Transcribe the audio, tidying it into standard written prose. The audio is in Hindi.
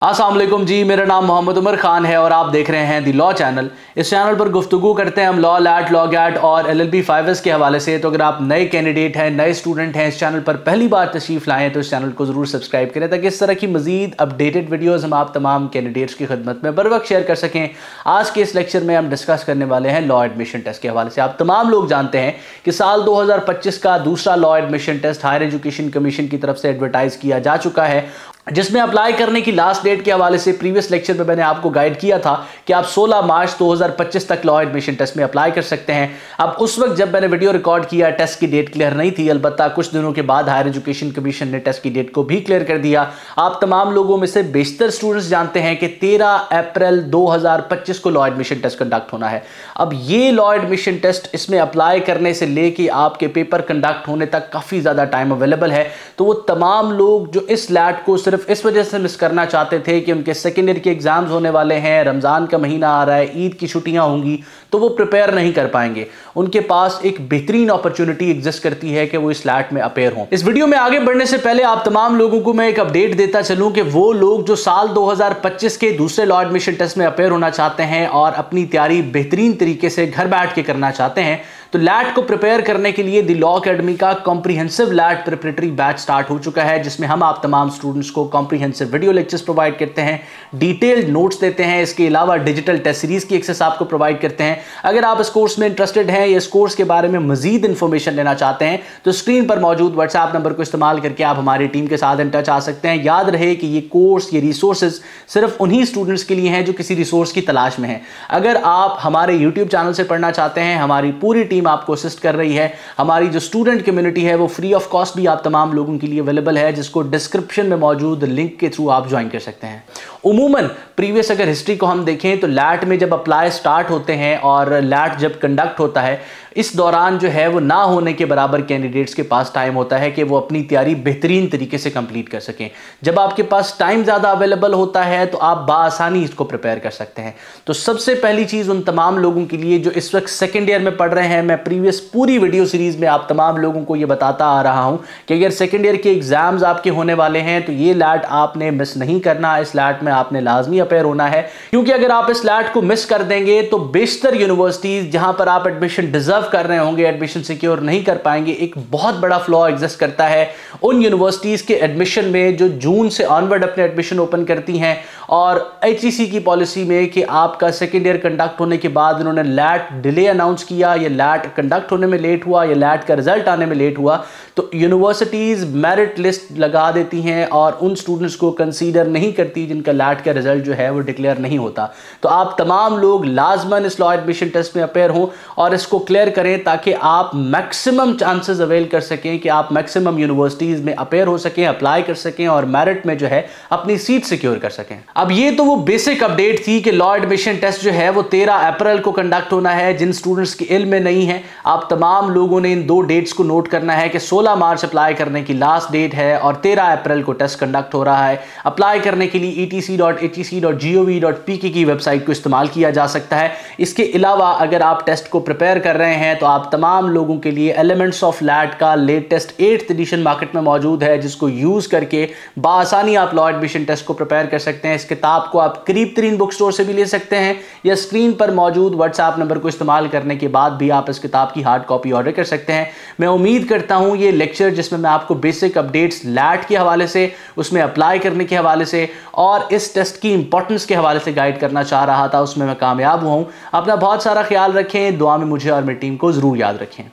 अस्सलाम वालेकुम जी, मेरा नाम मोहम्मद उमर खान है और आप देख रहे हैं दी लॉ चैनल। इस चैनल पर गुफ्तगू करते हैं हम लॉ लैट, लॉ गैट और LLB 5S के हवाले से। तो अगर आप नए कैंडिडेट हैं, नए स्टूडेंट हैं, इस चैनल पर पहली बार तशरीफ़ लाएँ तो इस चैनल को ज़रूर सब्सक्राइब करें ताकि इस तरह की मज़ीद अपडेटेड वीडियोज़ हम आप तमाम कैंडिडेट्स की खिदमत में बर वक्त शेयर कर सकें। आज के इस लेक्चर में हम डिस्कस करने वाले हैं लॉ एडमिशन टेस्ट के हवाले से। आप तमाम लोग जानते हैं कि साल 2025 का दूसरा law admission test higher education commission की तरफ से एडवर्टाइज़ किया जा चुका है, जिसमें अप्लाई करने की लास्ट डेट के हवाले से प्रीवियस लेक्चर में मैंने आपको गाइड किया था कि आप 16 मार्च 2025 तक लॉ एडमिशन टेस्ट में अप्लाई कर सकते हैं। अब उस वक्त जब मैंने वीडियो रिकॉर्ड किया टेस्ट की डेट क्लियर नहीं थी, अलबत्ता कुछ दिनों के बाद हायर एजुकेशन कमीशन ने टेस्ट की डेट को भी क्लियर कर दिया। आप तमाम लोगों में से बेशतर स्टूडेंट्स जानते हैं कि 13 अप्रैल 2025 को लॉ एडमिशन टेस्ट कंडक्ट होना है। अब ये लॉ एडमिशन टेस्ट, इसमें अप्लाई करने से लेके आपके पेपर कंडक्ट होने तक काफ़ी ज़्यादा टाइम अवेलेबल है। तो वो तमाम लोग जो इस लैट को सिर्फ इस वजह से मिस करना चाहते थे कि उनके सेकेंड ईयर के एग्जाम्स होने वाले हैं, रमज़ान का महीना आ रहा है, ईद की छुट्टियां होंगी, तो वो प्रिपेयर नहीं कर पाएंगे। उनके पास एक बेहतरीन अपॉर्चुनिटी एग्जिस्ट करती है कि वो इस लैट में अपेयर हों। इस वीडियो में आगे बढ़ने से पहले आप तमाम लोगों को मैं एक अपडेट देता चलूं कि वो लोग जो साल 2025 के दूसरे लॉ एडमिशन टेस्ट में अपेयर होना चाहते हैं और अपनी तैयारी बेहतरीन तरीके से घर बैठ के करना चाहते हैं, तो लैट को प्रिपेयर करने के लिए दी लॉ अकेडमी का comprehensive LAT preparatory batch start हो चुका है, जिसमें हम आप तमाम स्टूडेंट्स को कॉम्प्रिहेंसिव वीडियो लेक्चर्स प्रोवाइड करते हैं, डिटेल्ड नोट्स देते हैं। इसके अलावा डिजिटल टेस्ट सीरीज की एक्सेस आपको प्रोवाइड करते हैं। अगर आप इस कोर्स में इंटरेस्टेड हैं या इस कोर्स के बारे में मजीद इंफॉर्मेशन लेना चाहते हैं तो स्क्रीन पर मौजूद व्हाट्सएप नंबर को इस्तेमाल करके आप हमारी टीम के साथ इन टच आ सकते हैं। याद रहे कि ये कोर्स, ये रिसोर्सेज सिर्फ उन्हीं स्टूडेंट्स के लिए हैं जो किसी रिसोर्स की तलाश में हैं। अगर आप हमारे यूट्यूब चैनल से पढ़ना चाहते हैं, हमारी पूरी टीम आपको असिस्ट कर रही है। हमारी जो स्टूडेंट कम्युनिटी है वो फ्री ऑफ कॉस्ट भी आप तमाम लोगों के लिए अवेलेबल है, जिसको डिस्क्रिप्शन में मौजूद लिंक के थ्रू आप ज्वाइन कर सकते हैं। उमूमन प्रीवियस अगर हिस्ट्री को हम देखें तो लैट में जब अप्लाई स्टार्ट होते हैं और लैट जब कंडक्ट होता है, इस दौरान जो है वो ना होने के बराबर कैंडिडेट्स के पास टाइम होता है कि वो अपनी तैयारी बेहतरीन तरीके से कंप्लीट कर सकें। जब आपके पास टाइम ज़्यादा अवेलेबल होता है तो आप बाआसानी इसको प्रिपेयर कर सकते हैं। तो सबसे पहली चीज़ उन तमाम लोगों के लिए जो इस वक्त सेकेंड ईयर में पढ़ रहे हैं, मैं प्रीवियस पूरी वीडियो सीरीज़ में आप तमाम लोगों को ये बताता आ रहा हूँ कि अगर सेकेंड ईयर के एग्ज़ाम्स आपके होने वाले हैं तो ये लैट आपने मिस नहीं करना। इस लैट में आपने लाजमी अपेयर होना है, क्योंकि अगर आप इस लैट को मिस कर देंगे तो बेशतर यूनिवर्सिटीज़ जहाँ पर आप एडमिशन डिजर्व कर रहे होंगे, एडमिशन सिक्योर नहीं कर पाएंगे। एक बहुत बड़ा फ्लॉ एग्जिस्ट करता है उन यूनिवर्सिटीज़ के एडमिशन में जो जून से ऑनवर्ड अपने एडमिशन ओपन करती हैं और HEC की पॉलिसी में कि आपका सेकेंड ईयर कंडक्ट होने के बाद उन्होंने लैट डिले अनाउंस किया, या लैट कंडक्ट होने में लेट हुआ, या लैट का रिजल्ट आने में लेट हुआ, तो यूनिवर्सिटीज़ मेरिट लिस्ट लगा देती हैं और उन स्टूडेंट्स को कंसीडर नहीं करती जिनका लैट का रिजल्ट जो है वो डिक्लेयर नहीं होता। तो आप तमाम लोग लाजमन इस लॉ एडमिशन टेस्ट में अपेयर हों और इसको क्लियर करें ताकि आप मैक्सिमम चांसेस अवेल कर सकें कि आप मैक्सिमम यूनिवर्सिटीज़ में अपेयर हो सकें, अप्लाई कर सकें और मेरिट में जो है अपनी सीट सिक्योर कर सकें। अब ये तो वो बेसिक अपडेट थी कि लॉ एडमिशन टेस्ट जो है वो 13 अप्रैल को कंडक्ट होना है। जिन स्टूडेंट्स के इल्म में नहीं है, आप तमाम लोगों ने इन दो डेट्स को नोट करना है कि 16 मार्च अप्लाई करने की लास्ट डेट है और 13 अप्रैल को टेस्ट कंडक्ट हो रहा है। अप्लाई करने के लिए etc.hec.gov.pk की वेबसाइट को इस्तेमाल किया जा सकता है। इसके अलावा अगर आप टेस्ट को प्रिपेयर कर रहे हैं तो आप तमाम लोगों के लिए एलिमेंट्स ऑफ लैट का लेटेस्ट 8th एडिशन मार्केट में मौजूद है, जिसको यूज़ करके बाआसानी आप लॉ एडमिशन टेस्ट को प्रिपेयर कर सकते हैं। इस किताब को आप करीब तरीन बुक स्टोर से भी ले सकते हैं या स्क्रीन पर मौजूद व्हाट्सएप नंबर को इस्तेमाल करने के बाद भी आप इस किताब की हार्ड कॉपी ऑर्डर कर सकते हैं। मैं उम्मीद करता हूँ ये लेक्चर, जिसमें मैं आपको बेसिक अपडेट्स लैट के हवाले से, उसमें अप्लाई करने के हवाले से और इस टेस्ट की इंपॉर्टेंस के हवाले से गाइड करना चाह रहा था, उसमें मैं कामयाब हुआ हूँ। अपना बहुत सारा ख्याल रखें, दुआ में मुझे और मेरी टीम को ज़रूर याद रखें।